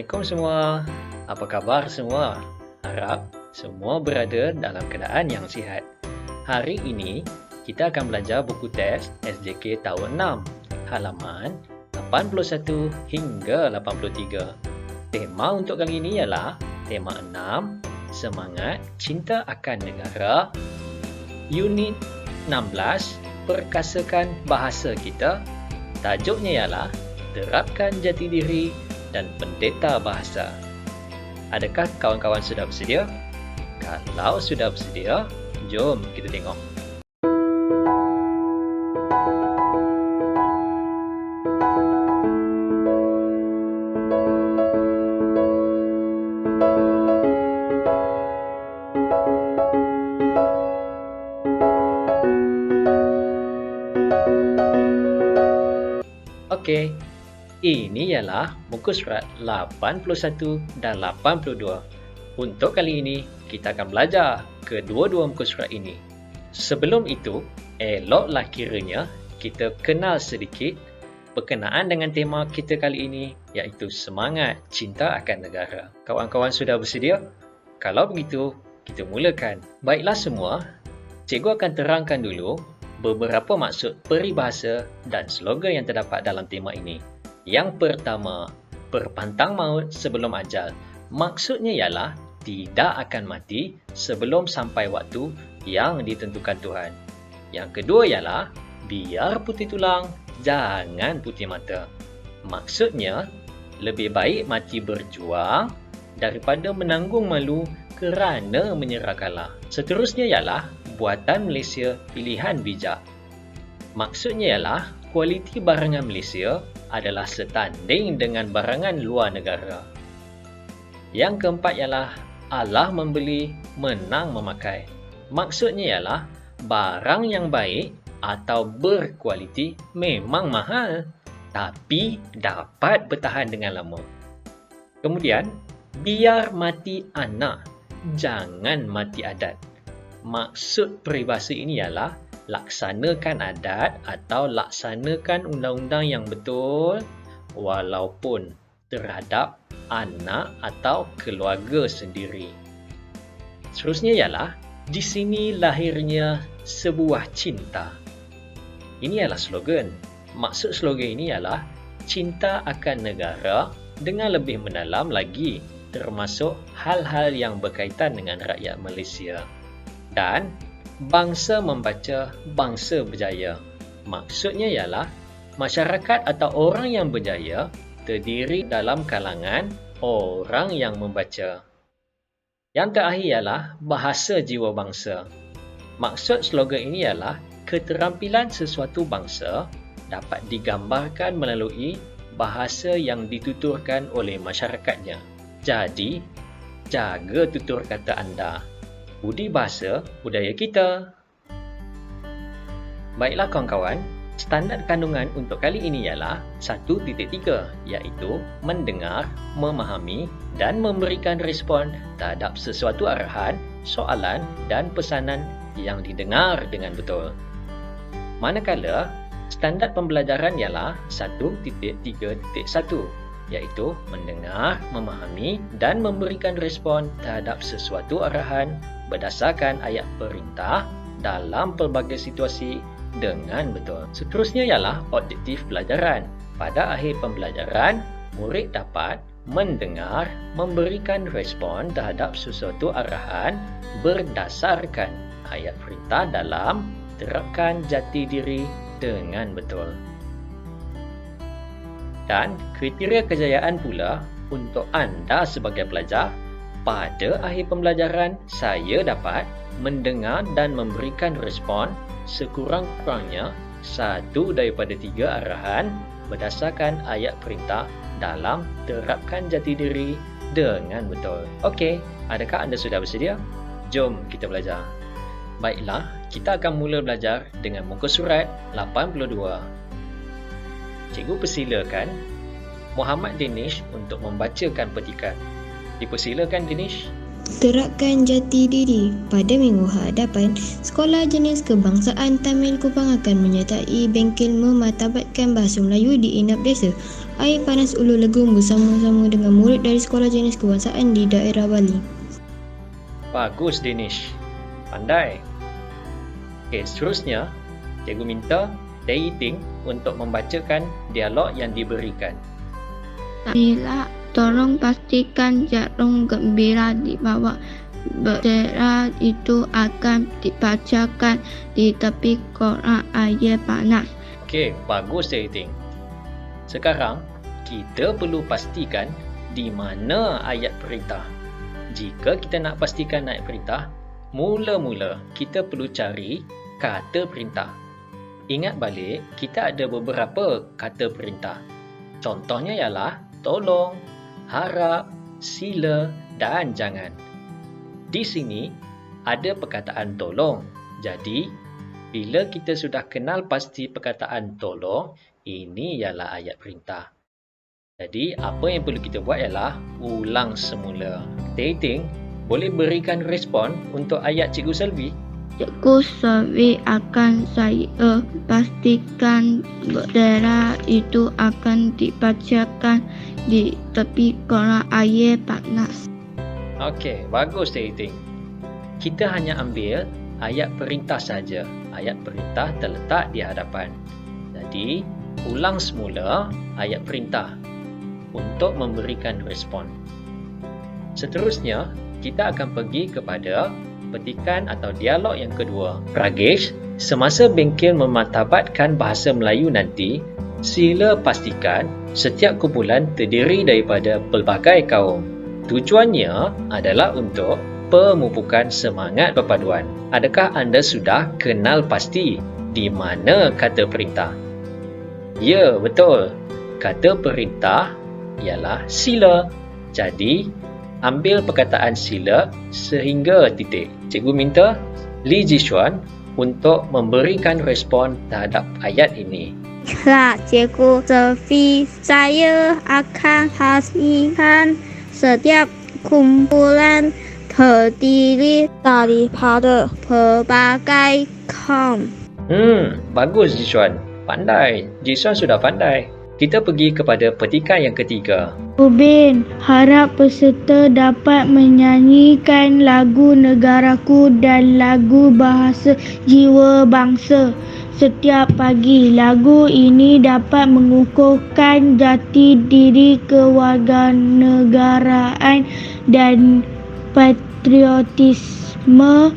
Assalamualaikum semua. Apa khabar semua? Harap semua berada dalam keadaan yang sihat. Hari ini kita akan belajar buku teks SJK tahun 6, halaman 81 hingga 83. Tema untuk kali ini ialah tema 6, Semangat Cinta Akan Negara, Unit 16, Perkasakan Bahasa Kita. Tajuknya ialah Terapkan Jati Diri dan Pendeta Bahasa. Adakah kawan-kawan sudah bersedia? Kalau sudah bersedia, jom kita tengok. Okey. Ini ialah muka surat 81 dan 82. Untuk kali ini, kita akan belajar kedua-dua muka surat ini. Sebelum itu, eloklah kiranya kita kenal sedikit berkenaan dengan tema kita kali ini, iaitu Semangat Cinta Akan Negara. Kawan-kawan sudah bersedia? Kalau begitu, kita mulakan. Baiklah semua, cikgu akan terangkan dulu beberapa maksud peribahasa dan slogan yang terdapat dalam tema ini. Yang pertama, berpantang maut sebelum ajal. Maksudnya ialah tidak akan mati sebelum sampai waktu yang ditentukan Tuhan. Yang kedua ialah biar putih tulang, jangan putih mata. Maksudnya, lebih baik mati berjuang daripada menanggung malu kerana menyerah kalah. Seterusnya ialah buatan Malaysia pilihan bijak. Maksudnya ialah kualiti barangan Malaysia adalah setanding dengan barangan luar negara. Yang keempat ialah Allah membeli, menang memakai. Maksudnya ialah barang yang baik atau berkualiti memang mahal, tapi dapat bertahan dengan lama. Kemudian, biar mati anak, jangan mati adat. Maksud peribahasa ini ialah laksanakan adat atau laksanakan undang-undang yang betul walaupun terhadap anak atau keluarga sendiri. Seterusnya ialah di sini lahirnya sebuah cinta. Ini ialah slogan. Maksud slogan ini ialah cinta akan negara dengan lebih mendalam lagi, termasuk hal-hal yang berkaitan dengan rakyat Malaysia. Dan bangsa membaca, bangsa berjaya. Maksudnya ialah masyarakat atau orang yang berjaya terdiri dalam kalangan orang yang membaca. Yang terakhir ialah bahasa jiwa bangsa. Maksud slogan ini ialah keterampilan sesuatu bangsa dapat digambarkan melalui bahasa yang dituturkan oleh masyarakatnya. Jadi, jaga tutur kata anda. Budi bahasa budaya kita. Baiklah kawan-kawan, standard kandungan untuk kali ini ialah 1.3, iaitu mendengar, memahami dan memberikan respon terhadap sesuatu arahan, soalan dan pesanan yang didengar dengan betul. Manakala, standard pembelajaran ialah 1.3.1, iaitu mendengar, memahami dan memberikan respon terhadap sesuatu arahan berdasarkan ayat perintah dalam pelbagai situasi dengan betul. Seterusnya ialah objektif pelajaran. Pada akhir pembelajaran, murid dapat mendengar, memberikan respon terhadap sesuatu arahan berdasarkan ayat perintah dalam terapkan jati diri dengan betul. Dan kriteria kejayaan pula untuk anda sebagai pelajar. Pada akhir pembelajaran, saya dapat mendengar dan memberikan respon sekurang-kurangnya 1 daripada 3 arahan berdasarkan ayat perintah dalam terapkan jati diri dengan betul. Okey, adakah anda sudah bersedia? Jom kita belajar. Baiklah, kita akan mula belajar dengan muka surat 82. Cikgu persilakan Muhammad Danish untuk membacakan petikan. Dipersilakan Danish. Terapkan jati diri. Pada minggu hadapan, Sekolah Jenis Kebangsaan Tamil Kupang akan menyertai bengkel memartabatkan bahasa Melayu di Inap Desa, Air Panas Ulu Legong bersama-sama dengan murid dari Sekolah Jenis Kebangsaan di daerah Bali. Bagus Danish. Pandai. Okey, seterusnya, cikgu minta Teh Ting untuk membacakan dialog yang diberikan. Bila tolong pastikan jarum gembira di bawah bendera itu akan dibacakan di tepi koran air panas. Okey, bagus Teh Ting. Sekarang, kita perlu pastikan di mana ayat perintah. Jika kita nak pastikan ayat perintah, mula-mula kita perlu cari kata perintah. Ingat balik, kita ada beberapa kata perintah. Contohnya ialah tolong, harap, sila dan jangan. Di sini ada perkataan tolong. Jadi, bila kita sudah kenal pasti perkataan tolong, ini ialah ayat perintah. Jadi, apa yang perlu kita buat ialah ulang semula. Teh Ting, boleh berikan respon untuk ayat Cikgu Selvi? Cikgu Selvi akan saya pastikan bendera itu akan dibacakan di tepi koran air panas. Okey, bagus Teh Ting. Kita hanya ambil ayat perintah saja. Ayat perintah terletak di hadapan. Jadi, ulang semula ayat perintah untuk memberikan respon. Seterusnya, kita akan pergi kepada petikan atau dialog yang kedua. Ragesh, semasa bengkel memartabatkan bahasa Melayu nanti, sila pastikan setiap kumpulan terdiri daripada pelbagai kaum. Tujuannya adalah untuk pemupukan semangat perpaduan. Adakah anda sudah kenal pasti di mana kata perintah? Ya, betul. Kata perintah ialah sila. Jadi, ambil perkataan sila sehingga titik. Cikgu minta Li Jishuan untuk memberikan respon terhadap ayat ini. Cikgu Selvi, saya akan pastikan setiap kumpulan terdiri daripada pelbagai kaum. Bagus Jishuan. Pandai. Jishuan sudah pandai. Kita pergi kepada petikan yang ketiga. Ubin, harap peserta dapat menyanyikan lagu negaraku dan lagu bahasa jiwa bangsa setiap pagi. Lagu ini dapat mengukuhkan jati diri kewarganegaraan dan patriotisme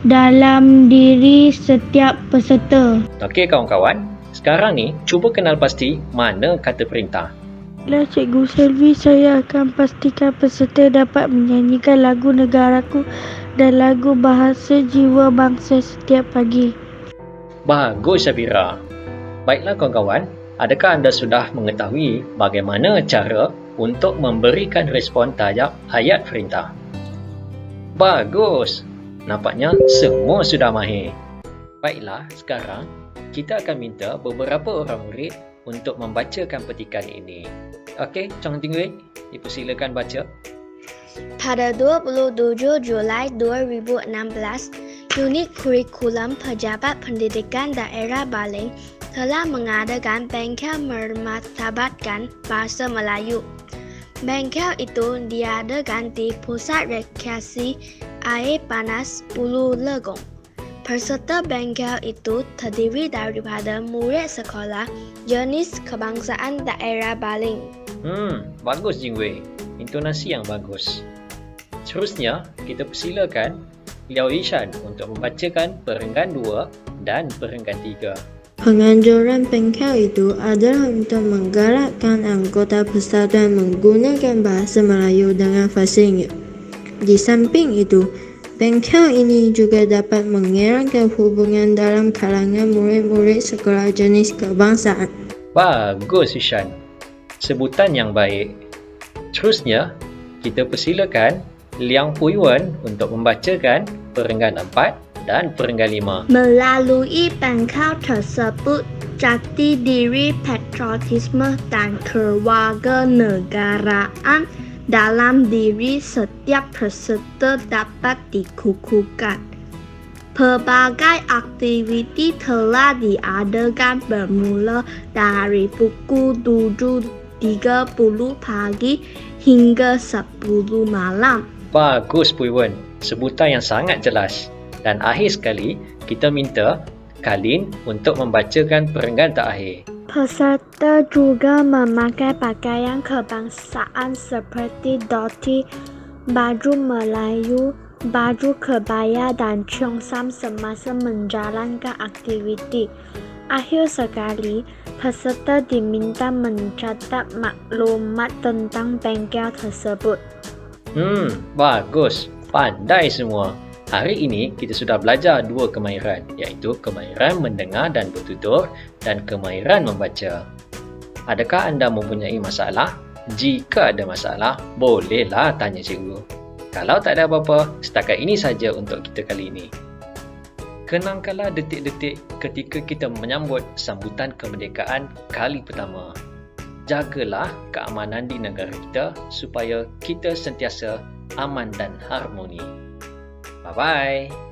dalam diri setiap peserta. Okey kawan-kawan. Sekarang ni, cuba kenal pasti mana kata perintah. Cikgu Selvi, saya akan pastikan peserta dapat menyanyikan lagu negaraku dan lagu bahasa jiwa bangsa setiap pagi. Bagus Syabira. Baiklah kawan-kawan, adakah anda sudah mengetahui bagaimana cara untuk memberikan respon terhadap ayat perintah? Bagus. Nampaknya semua sudah mahir. Baiklah, sekarang kita akan minta beberapa orang murid untuk membacakan petikan ini. Okey, Chong Tingwei, dipersilakan baca. Pada 27 Julai 2016, Unit Kurikulum Pejabat Pendidikan Daerah Baling telah mengadakan bengkel memartabatkan bahasa Melayu. Bengkel itu diadakan di Pusat Rekreasi Air Panas Ulu Legong. Peserta bengkel itu terdiri daripada murid sekolah jenis kebangsaan daerah Baling. Bagus Jingwei. Intonasi yang bagus. Seterusnya, kita persilakan Liao Yishan untuk membacakan perenggan 2 dan perenggan 3. Penganjuran bengkel itu adalah untuk menggalakkan anggota persatuan menggunakan bahasa Melayu dengan fasihnya. Di samping itu, bengkel ini juga dapat mengeratkan hubungan dalam kalangan murid-murid sekolah jenis kebangsaan. Bagus Ishan. Sebutan yang baik. Seterusnya, kita persilakan Liang Puiwen untuk membacakan perenggan 4 dan perenggan 5. Melalui bengkel tersebut, jati diri patriotisme dan kewarganegaraan dalam diri setiap peserta dapat dikukuhkan. Pelbagai aktiviti telah diadakan bermula dari pukul 7.30 pagi hingga 10 malam. Bagus Puiwen, sebutan yang sangat jelas. Dan akhir sekali, kita minta Kalin untuk membacakan perenggan terakhir. Peserta juga memakai pakaian kebangsaan seperti dhoti, baju Melayu, baju kebaya dan cheongsam semasa menjalankan aktiviti. Akhir sekali, peserta diminta mencatat maklumat tentang bengkel tersebut. Bagus. Pandai semua. Hari ini kita sudah belajar 2 kemahiran, iaitu kemahiran mendengar dan bertutur dan kemahiran membaca. Adakah anda mempunyai masalah? Jika ada masalah, bolehlah tanya cikgu. Kalau tak ada apa-apa, setakat ini saja untuk kita kali ini. Kenangkanlah detik-detik ketika kita menyambut sambutan kemerdekaan kali pertama. Jagalah keamanan di negara kita supaya kita sentiasa aman dan harmoni. Bye-bye.